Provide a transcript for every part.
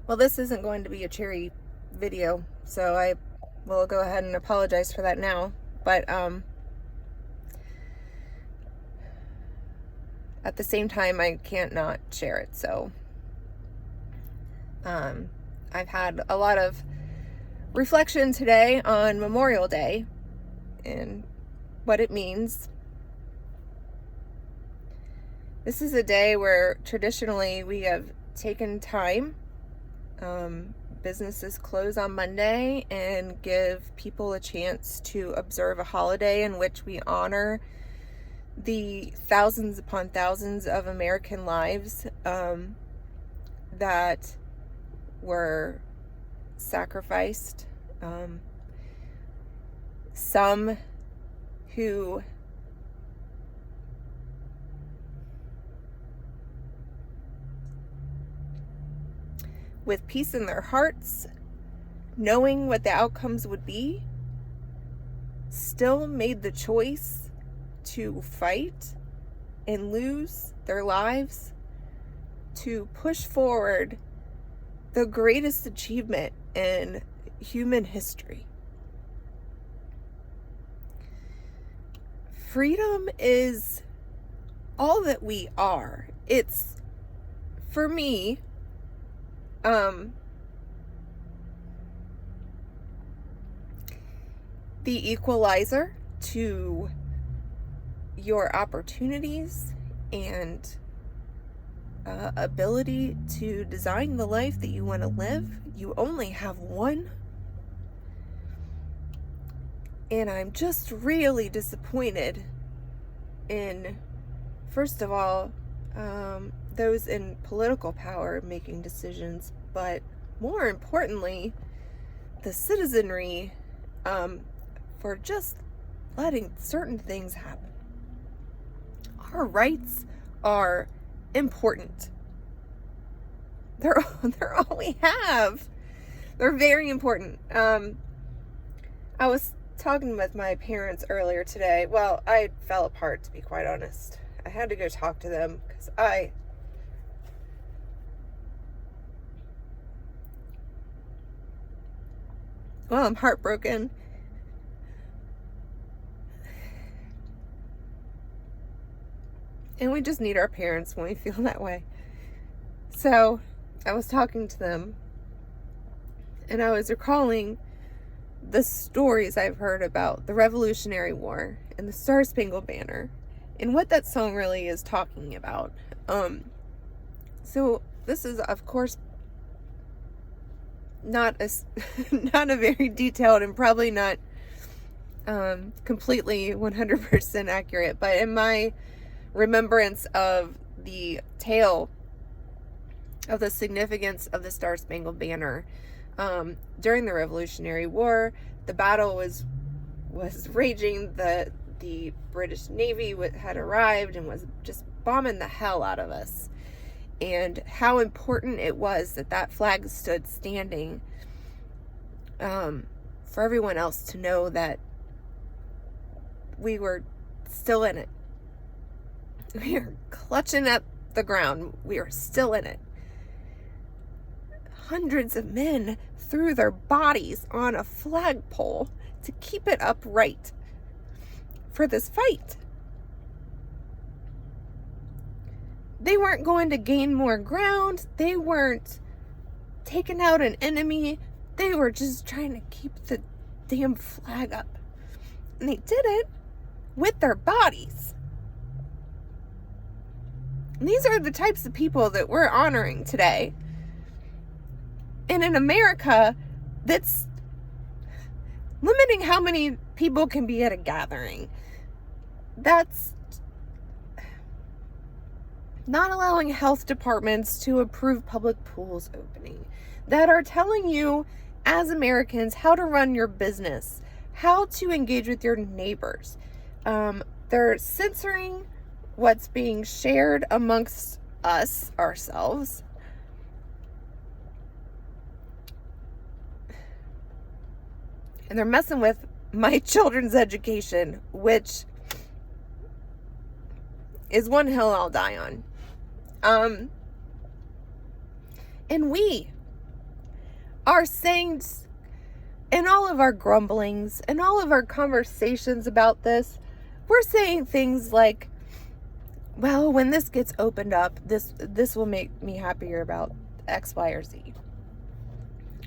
Well, this isn't going to be a cheery video, so I will go ahead and apologize for that now. But at the same time, I can't not share it. So I've had a lot of reflection today on Memorial Day and what it means. This is a day where traditionally we have taken time. Businesses close on Monday and give people a chance to observe a holiday in which we honor the thousands upon thousands of American lives that were sacrificed. Some who with peace in their hearts, knowing what the outcomes would be, still made the choice to fight and lose their lives to push forward the greatest achievement in human history. Freedom is all that we are. It's, for me, the equalizer to your opportunities and ability to design the life that you want to live. You only have one. And I'm just really disappointed in, first of all, those in political power making decisions, but more importantly, the citizenry for just letting certain things happen. Our rights are important. They're all we have. They're very important. I was talking with my parents earlier today. Well, I fell apart, to be quite honest. I had to go talk to them because I'm heartbroken. And we just need our parents when we feel that way. So I was talking to them and I was recalling the stories I've heard about the Revolutionary War and the Star-Spangled Banner and what that song really is talking about. So this is, of course, not a very detailed and probably not completely 100% accurate, but in my remembrance of the tale of the significance of the Star-Spangled Banner during the Revolutionary War, the battle was raging. The British Navy had arrived and was just bombing the hell out of us. And how important it was that flag stood standing for everyone else to know that we were still in it. We are clutching at the ground. We are still in it. Hundreds of men threw their bodies on a flagpole to keep it upright for this fight. They weren't going to gain more ground. They weren't taking out an enemy. They were just trying to keep the damn flag up. And they did it with their bodies. And these are the types of people that we're honoring today. And in America, that's limiting how many people can be at a gathering. That's not allowing health departments to approve public pools opening, that are telling you as Americans how to run your business, how to engage with your neighbors. They're censoring what's being shared amongst us, ourselves. And they're messing with my children's education, which is one hill I'll die on. And we are saying, in all of our grumblings and all of our conversations about this, we're saying things like, well, when this gets opened up, this will make me happier about X, Y, or Z.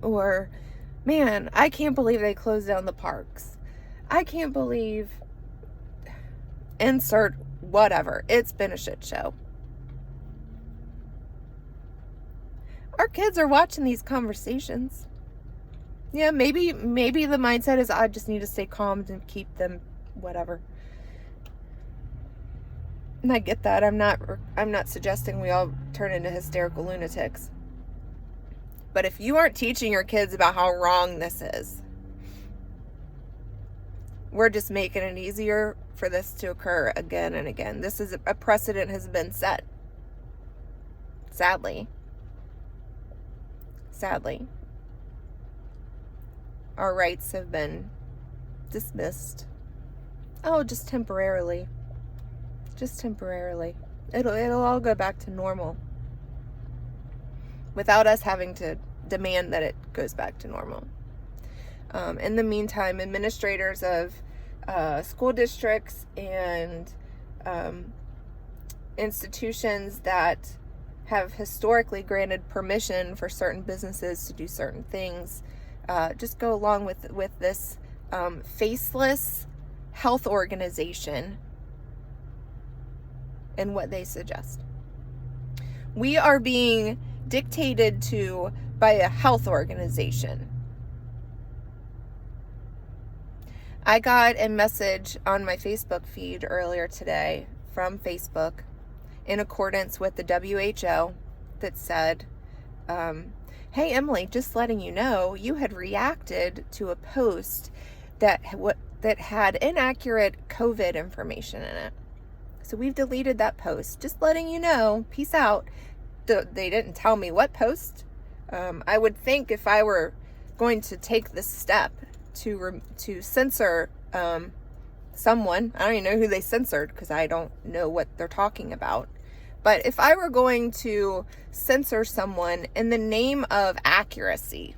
Or, man, I can't believe they closed down the parks. I can't believe, insert whatever. It's been a shit show. Our kids are watching these conversations. Yeah, maybe the mindset is I just need to stay calm and keep them whatever. And I get that. I'm not suggesting we all turn into hysterical lunatics. But if you aren't teaching your kids about how wrong this is, we're just making it easier for this to occur again and again. This is a precedent has been set. Sadly. Our rights have been dismissed. Oh, just temporarily. It'll all go back to normal. Without us having to demand that it goes back to normal. In the meantime, administrators of school districts and institutions that have historically granted permission for certain businesses to do certain things just go along with this faceless health organization and what they suggest. We are being dictated to by a health organization. I got a message on my Facebook feed earlier today from Facebook in accordance with the WHO that said, hey, Emily, just letting you know, you had reacted to a post that had inaccurate COVID information in it. So we've deleted that post. Just letting you know. Peace out. They didn't tell me what post. I would think if I were going to take this step to censor someone, I don't even know who they censored because I don't know what they're talking about. But if I were going to censor someone in the name of accuracy,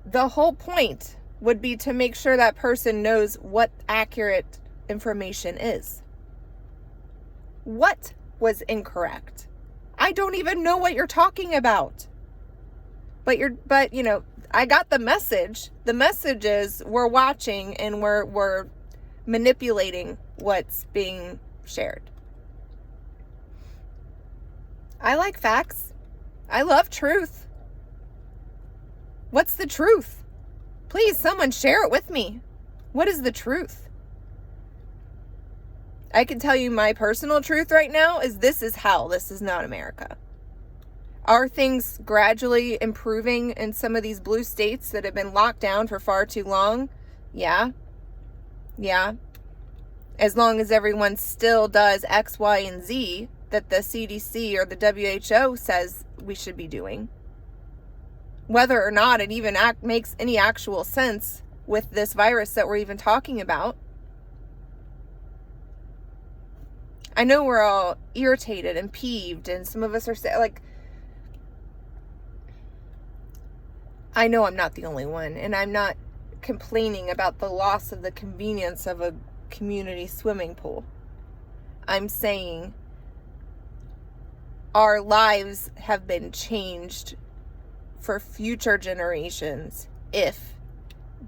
the whole point would be to make sure that person knows what accurate information is. What was incorrect? I don't even know what you're talking about. But I got the message. The message is we're watching and we're manipulating what's being shared. I like facts. I love truth. What's the truth? Please, someone share it with me. What is the truth? I can tell you my personal truth right now is this is hell. This is not America. Are things gradually improving in some of these blue states that have been locked down for far too long? Yeah. As long as everyone still does X, Y, and Z that the CDC or the WHO says we should be doing. Whether or not it even makes any actual sense with this virus that we're even talking about. I know we're all irritated and peeved, and some of us are I know I'm not the only one, and I'm not complaining about the loss of the convenience of a community swimming pool. I'm saying our lives have been changed for future generations if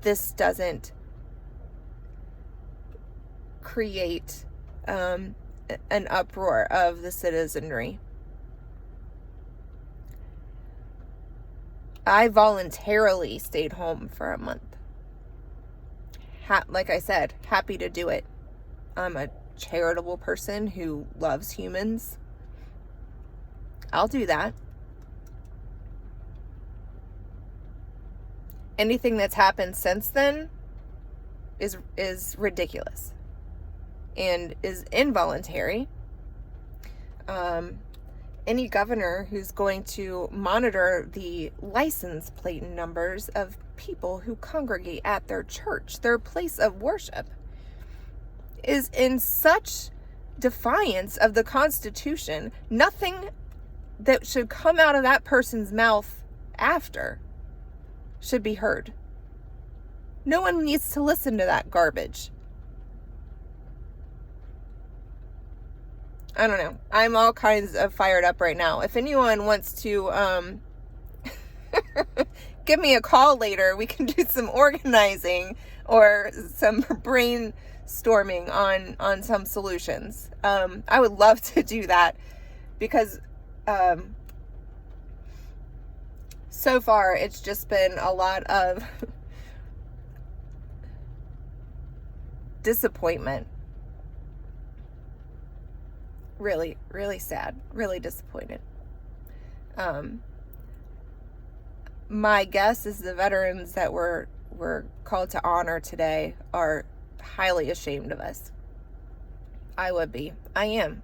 this doesn't create an uproar of the citizenry. I voluntarily stayed home for a month. Like I said, happy to do it. I'm a charitable person who loves humans. I'll do that. Anything that's happened since then is ridiculous and is involuntary. Any governor who's going to monitor the license plate numbers of people who congregate at their church, their place of worship, is in such defiance of the Constitution. Nothing that should come out of that person's mouth after should be heard. No one needs to listen to that garbage. I don't know. I'm all kinds of fired up right now. If anyone wants to give me a call later, we can do some organizing or some brainstorming on some solutions. I would love to do that because so far it's just been a lot of disappointment. Really, really sad, really disappointed. My guess is the veterans that we're called to honor today are highly ashamed of us. I would be. I am.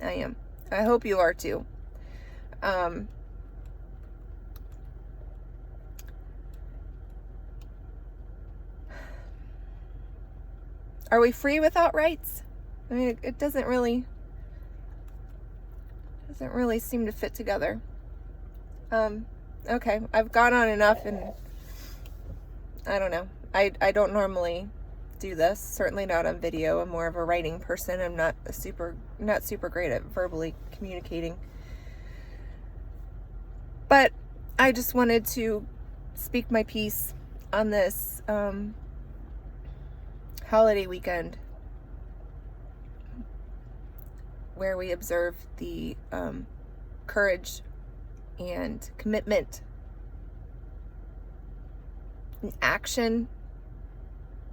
I hope you are too. Are we free without rights? I mean, it doesn't really seem to fit together. Okay, I've gone on enough, and I don't know. I don't normally do this. Certainly not on video. I'm more of a writing person. I'm not super great at verbally communicating. But I just wanted to speak my piece on this holiday weekend, where we observe the courage and commitment and action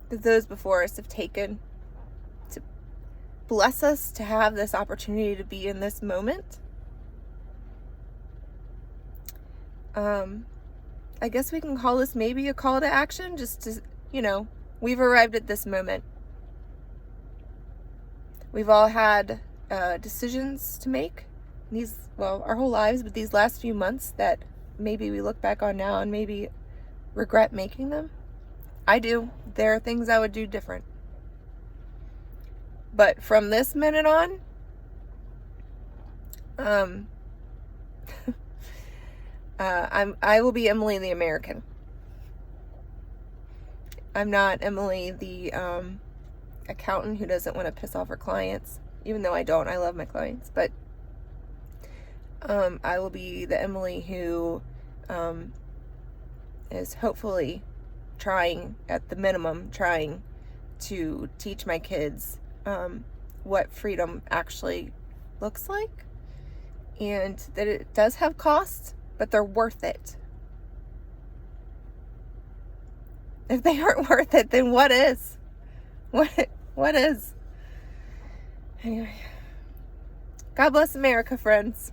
that those before us have taken to bless us to have this opportunity to be in this moment. I guess we can call this maybe a call to action, just to, we've arrived at this moment. We've all had decisions to make our whole lives, but these last few months that maybe we look back on now and maybe regret making them. I do. There are things I would do different. But from this minute on, I will be Emily the American. I'm not Emily the accountant who doesn't want to piss off her clients, even though I don't. I love my clients, but I will be the Emily who is hopefully trying to teach my kids what freedom actually looks like, and that it does have costs, but they're worth it. If they aren't worth it, then what is? What is? Anyway, God bless America, friends.